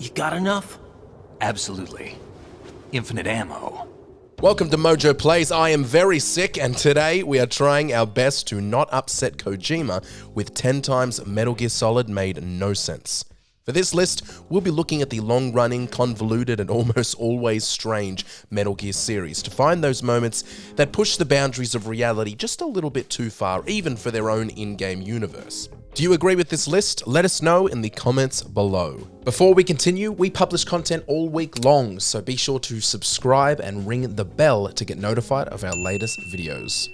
You got enough? Absolutely. Infinite ammo. Welcome to MojoPlays. I am very sick, and today we are trying our best to not upset Kojima with 10 times Metal Gear Solid made no sense. For this list, we'll be looking at the long-running, convoluted, and almost always strange Metal Gear series to find those moments that push the boundaries of reality just a little bit too far, even for their own in-game universe. Do you agree with this list? Let us know in the comments below. Before we continue, we publish content all week long, so be sure to subscribe and ring the bell to get notified of our latest videos.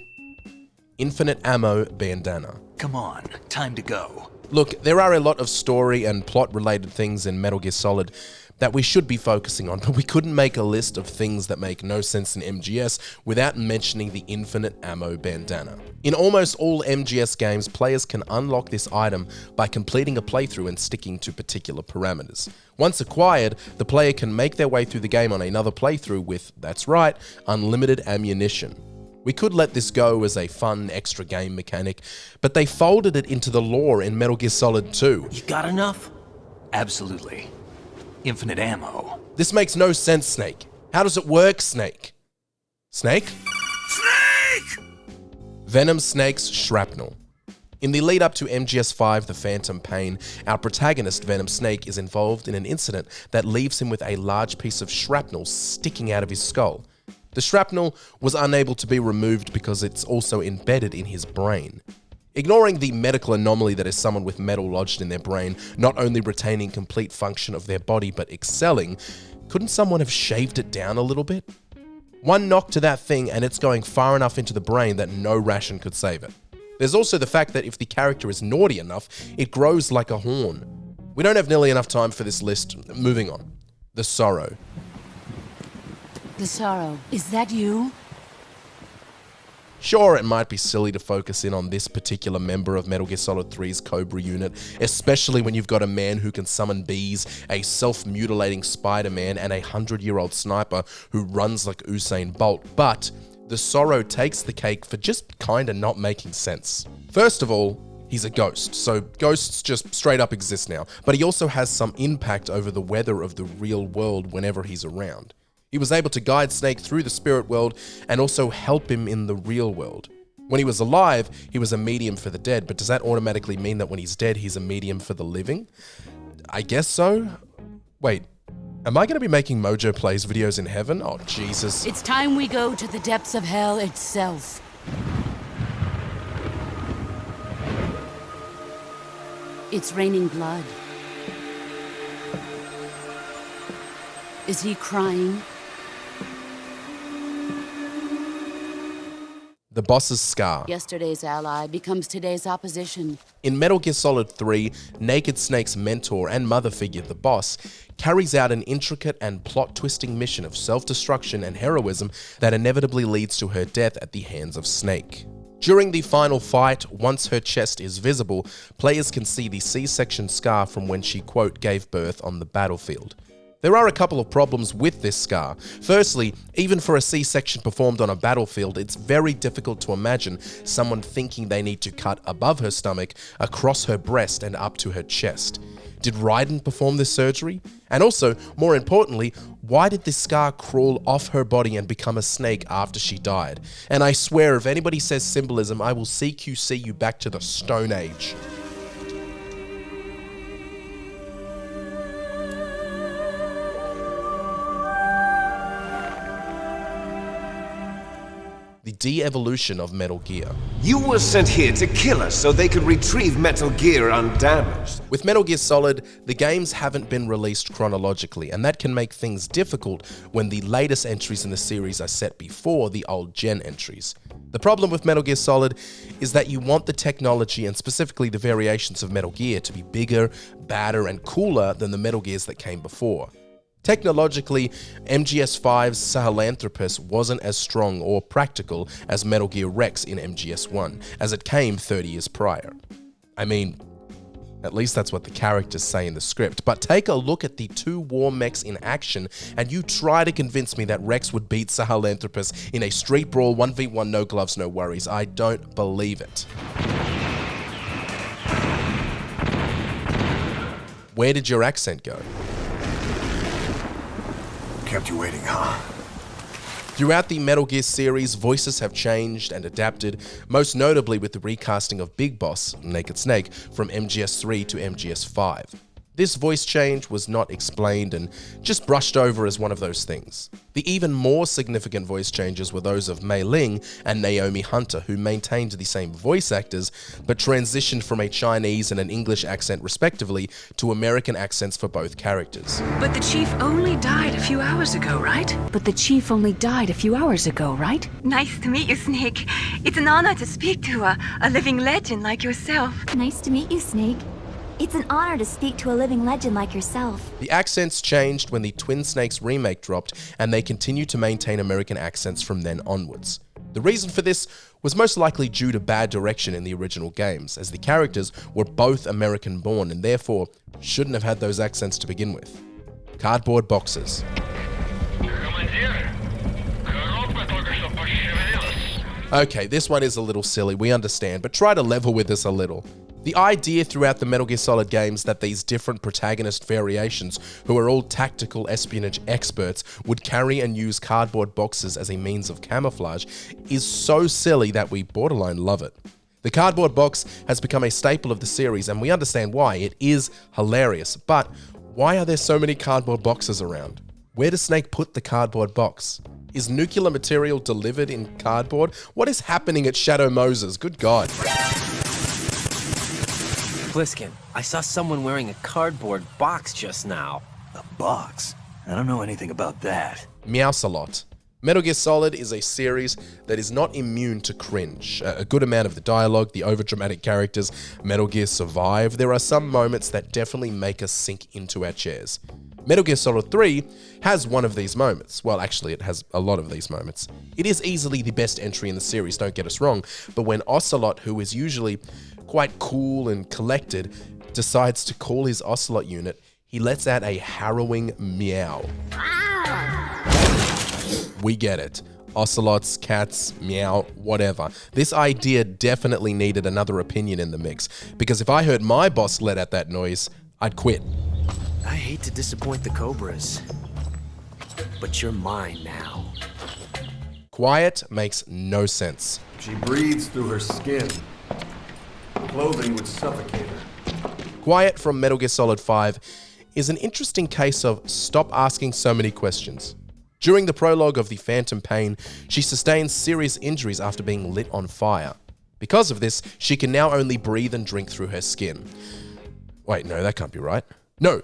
Infinite Ammo Bandana. Come on, time to go. Look, there are a lot of story and plot-related things in Metal Gear Solid that we should be focusing on, but we couldn't make a list of things that make no sense in MGS without mentioning the Infinite Ammo Bandana. In almost all MGS games, players can unlock this item by completing a playthrough and sticking to particular parameters. Once acquired, the player can make their way through the game on another playthrough with, that's right, unlimited ammunition. We could let this go as a fun extra game mechanic, but they folded it into the lore in Metal Gear Solid 2. You got enough? Absolutely. Infinite ammo. This makes no sense, Snake. How does it work, Snake? Snake? Snake! Venom Snake's Shrapnel. In the lead up to MGS5 The Phantom Pain, our protagonist Venom Snake is involved in an incident that leaves him with a large piece of shrapnel sticking out of his skull. The shrapnel was unable to be removed because it's also embedded in his brain. Ignoring the medical anomaly that is someone with metal lodged in their brain, not only retaining complete function of their body but excelling, couldn't someone have shaved it down a little bit? One knock to that thing and it's going far enough into the brain that no ration could save it. There's also the fact that if the character is naughty enough, it grows like a horn. We don't have nearly enough time for this list. Moving on. The Sorrow. The Sorrow. Is that you? Sure, it might be silly to focus in on this particular member of Metal Gear Solid 3's Cobra unit, especially when you've got a man who can summon bees, a self-mutilating Spider-Man, and a 100-year-old sniper who runs like Usain Bolt, but the Sorrow takes the cake for just kinda not making sense. First of all, he's a ghost, so ghosts just straight up exist now, but he also has some impact over the weather of the real world whenever he's around. He was able to guide Snake through the spirit world and also help him in the real world. When he was alive, he was a medium for the dead, but does that automatically mean that when he's dead, he's a medium for the living? I guess so. Wait, am I going to be making MojoPlays videos in heaven? Oh, Jesus. It's time we go to the depths of hell itself. It's raining blood. Is he crying? The boss's scar. Yesterday's ally becomes today's opposition. In Metal Gear Solid 3, Naked Snake's mentor and mother figure, the boss, carries out an intricate and plot-twisting mission of self-destruction and heroism that inevitably leads to her death at the hands of Snake. During the final fight, once her chest is visible, players can see the C-section scar from when she, quote, gave birth on the battlefield. There are a couple of problems with this scar. Firstly, even for a C-section performed on a battlefield, it's very difficult to imagine someone thinking they need to cut above her stomach, across her breast, and up to her chest. Did Raiden perform this surgery? And also, more importantly, why did this scar crawl off her body and become a snake after she died? And I swear, if anybody says symbolism, I will CQC you back to the Stone Age. The de-evolution of Metal Gear. You were sent here to kill us so they could retrieve Metal Gear undamaged. With Metal Gear Solid, the games haven't been released chronologically, and that can make things difficult when the latest entries in the series are set before the old gen entries. The problem with Metal Gear Solid is that you want the technology and specifically the variations of Metal Gear to be bigger, badder, and cooler than the Metal Gears that came before. Technologically, MGS5's Sahelanthropus wasn't as strong or practical as Metal Gear Rex in MGS1, as it came 30 years prior. I mean, at least that's what the characters say in the script, but take a look at the two war mechs in action and you try to convince me that Rex would beat Sahelanthropus in a street brawl 1v1 no gloves no worries. I don't believe it. Where did your accent go? Kept you waiting, huh? Throughout the Metal Gear series, voices have changed and adapted, most notably with the recasting of Big Boss, Naked Snake, from MGS3 to MGS5. This voice change was not explained and just brushed over as one of those things. The even more significant voice changes were those of Mei Ling and Naomi Hunter, who maintained the same voice actors, but transitioned from a Chinese and an English accent respectively to American accents for both characters. But the chief only died a few hours ago, right? But the chief only died a few hours ago, right? Nice to meet you, Snake. It's an honor to speak to a living legend like yourself. Nice to meet you, Snake. It's an honor to speak to a living legend like yourself. The accents changed when the Twin Snakes remake dropped, and they continued to maintain American accents from then onwards. The reason for this was most likely due to bad direction in the original games, as the characters were both American born and therefore shouldn't have had those accents to begin with. Cardboard boxes. Okay, this one is a little silly, we understand, but try to level with this a little. The idea throughout the Metal Gear Solid games that these different protagonist variations, who are all tactical espionage experts, would carry and use cardboard boxes as a means of camouflage is so silly that we borderline love it. The cardboard box has become a staple of the series, and we understand why. It is hilarious, but why are there so many cardboard boxes around? Where does Snake put the cardboard box? Is nuclear material delivered in cardboard? What is happening at Shadow Moses? Good God. Pliskin, I saw someone wearing a cardboard box just now. A box? I don't know anything about that. Meowsalot. Metal Gear Solid is a series that is not immune to cringe. A good amount of the dialogue, the overdramatic characters, Metal Gear survive. There are some moments that definitely make us sink into our chairs. Metal Gear Solid 3 has one of these moments. Well, actually, it has a lot of these moments. It is easily the best entry in the series, don't get us wrong, but when Ocelot, who is usually quite cool and collected, decides to call his Ocelot unit, he lets out a harrowing meow. We get it. Ocelots, cats, meow, whatever. This idea definitely needed another opinion in the mix, because if I heard my boss let out that noise, I'd quit. I hate to disappoint the Cobras, but you're mine now. Quiet makes no sense. She breathes through her skin. Clothing would suffocate her. Quiet from Metal Gear Solid 5 is an interesting case of stop asking so many questions. During the prologue of the Phantom Pain, she sustains serious injuries after being lit on fire. Because of this, she can now only breathe and drink through her skin. Wait, no, that can't be right. No.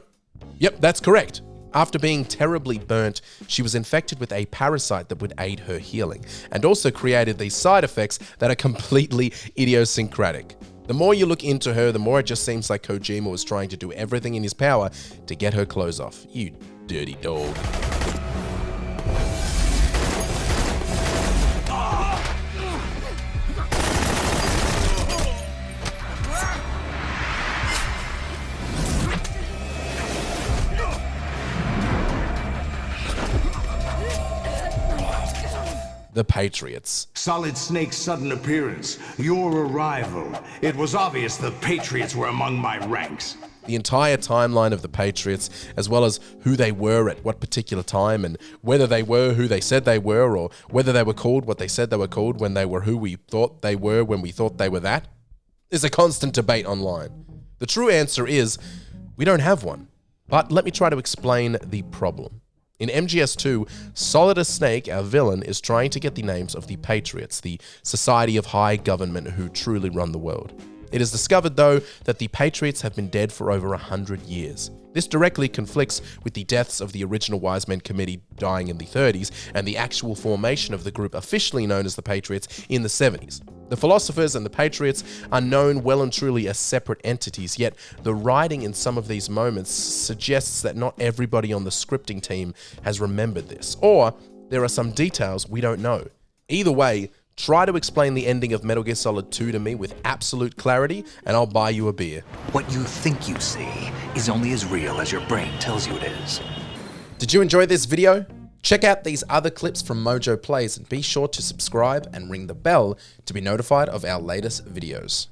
Yep, that's correct. After being terribly burnt, she was infected with a parasite that would aid her healing, and also created these side effects that are completely idiosyncratic. The more you look into her, the more it just seems like Kojima was trying to do everything in his power to get her clothes off. You dirty dog. The Patriots. Solid Snake's sudden appearance, your arrival. It was obvious the Patriots were among my ranks. The entire timeline of the Patriots, as well as who they were at what particular time, and whether they were who they said they were, or whether they were called what they said they were called when they were who we thought they were when we thought they were that, is a constant debate online. The true answer is, we don't have one. But let me try to explain the problem. In MGS2, Solidus Snake, our villain, is trying to get the names of the Patriots, the society of high government who truly run the world. It is discovered, though, that the Patriots have been dead for over 100 years. This directly conflicts with the deaths of the original Wise Men Committee dying in the 30s and the actual formation of the group officially known as the Patriots in the 70s. The philosophers and the Patriots are known well and truly as separate entities, yet the writing in some of these moments suggests that not everybody on the scripting team has remembered this, or there are some details we don't know. Either way, try to explain the ending of Metal Gear Solid 2 to me with absolute clarity, and I'll buy you a beer. What you think you see is only as real as your brain tells you it is. Did you enjoy this video? Check out these other clips from MojoPlays and be sure to subscribe and ring the bell to be notified of our latest videos.